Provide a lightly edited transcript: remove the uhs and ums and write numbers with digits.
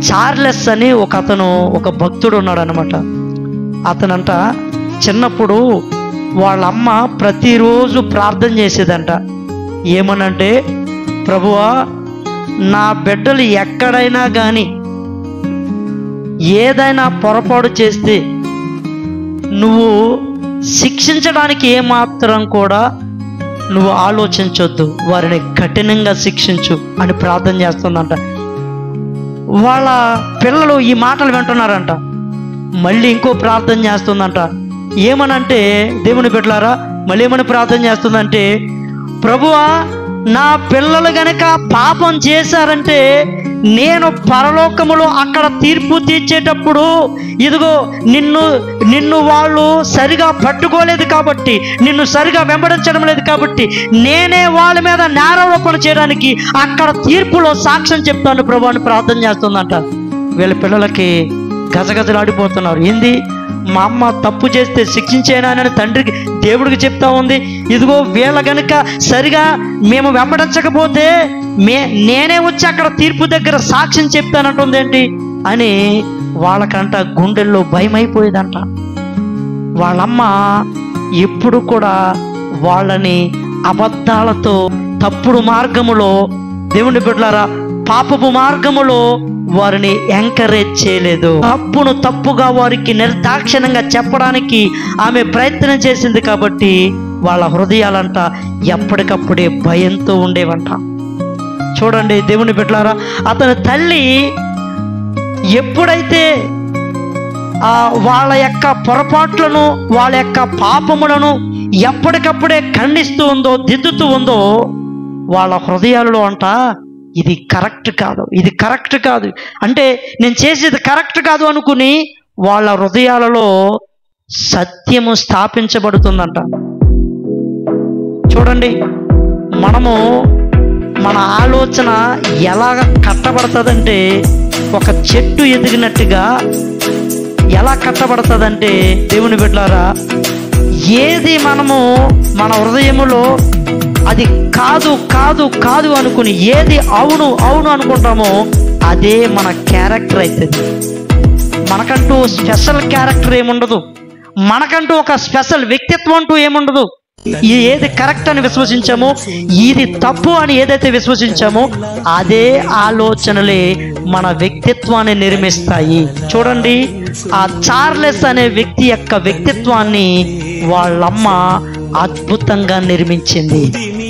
Charles అని ఒక భక్తుడు ఉన్నాడు అనమాట. అతనంట చిన్నప్పుడు వాళ్ళ అమ్మ ప్రతిరోజు ప్రార్థన చేసేదంట. ఏమనంటే, ప్రభువా, నా బిడ్డలు ఎక్కడైనా కానీ ఏదైనా పొరపాటు చేస్తే నువ్వు శిక్షించడానికి ఏమాత్రం కూడా నువ్వు ఆలోచించొద్దు, వారిని కఠినంగా శిక్షించు అని ప్రార్థన చేస్తుందంట. వాళ్ళ పిల్లలు ఈ మాటలు వింటున్నారంట. మళ్ళీ ఇంకో ప్రార్థన చేస్తుందంట. ఏమనంటే, దేవుని బిడ్డలారా, మళ్ళీ ఏమని ప్రార్థన చేస్తుందంటే, ప్రభువా, నా పిల్లలు గనక పాపం చేశారంటే నేను పరలోకములో అక్కడ తీర్పు తీర్చేటప్పుడు ఇదిగో నిన్ను వాళ్ళు సరిగా పట్టుకోలేదు కాబట్టి, నిన్ను సరిగా వెంబడించడం లేదు కాబట్టి నేనే వాళ్ళ మీద నేరారోపణ చేయడానికి అక్కడ తీర్పులో సాక్ష్యం చెప్తాను ప్రభు అని ప్రార్థన చేస్తుందంట. వీళ్ళ పిల్లలకి గజగజలాడిపోతున్నారు. ఏంది, మా అమ్మ తప్పు చేస్తే శిక్షించేనానని తండ్రికి దేవుడికి చెప్తా ఉంది. ఇదిగో వీళ్ళ గనుక సరిగా మేము వెంబడించకపోతే నేనే వచ్చి అక్కడ తీర్పు దగ్గర సాక్ష్యం చెప్తానంటుంది ఏంటి అని వాళ్ళకంట గుండెల్లో భయం అయిపోయేదంట. వాళ్ళమ్మ ఎప్పుడు కూడా వాళ్ళని అబద్ధాలతో, తప్పుడు మార్గములో, దేవుని బిడ్డలారా, పాపపు మార్గములో వారిని ఎంకరేజ్ చేయలేదు. తప్పును తప్పుగా వారికి నిర్దాక్షిణ్యంగా చెప్పడానికి ఆమె ప్రయత్నం చేసింది కాబట్టి వాళ్ళ హృదయాలంట ఎప్పటికప్పుడే భయంతో ఉండేవంట. చూడండి దేవుని బిడ్డలారా, అతని తల్లి ఎప్పుడైతే వాళ్ళ యొక్క పొరపాట్లను, వాళ్ళ యొక్క పాపములను ఎప్పటికప్పుడే ఖండిస్తూ ఉందో, దిద్దుతూ ఉందో, వాళ్ళ హృదయాలలో అంట ఇది కరెక్ట్ కాదు, ఇది కరెక్ట్ కాదు అంటే నేను చేసేది కరెక్ట్ కాదు అనుకుని వాళ్ళ హృదయాలలో సత్యము స్థాపించబడుతుందంట. చూడండి, మనము మన ఆలోచన ఎలా కట్టబడుతుందంటే, ఒక చెట్టు ఎదిగినట్టుగా ఎలా కట్టబడుతుందంటే, దేవుని బిడ్డలారా, ఏది మనము మన హృదయములో అది కాదు కాదు కాదు అనుకుని ఏది అవును అవును అనుకుంటామో అదే మన క్యారెక్టర్ అవుతుంది. మనకంటూ స్పెషల్ క్యారెక్టర్ ఏముండదు, మనకంటూ ఒక స్పెషల్ వ్యక్తిత్వం అంటూ ఏముండదు. ఏది కరెక్ట్ అని విశ్వసించామో, ఇది తప్పు అని ఏదైతే విశ్వసించామో అదే ఆలోచనలే మన వ్యక్తిత్వాన్ని నిర్మిస్తాయి. చూడండి, ఆ చార్లెస్ అనే వ్యక్తి యొక్క వ్యక్తిత్వాన్ని వాళ్ళమ్మ అద్భుతంగా నిర్మించింది.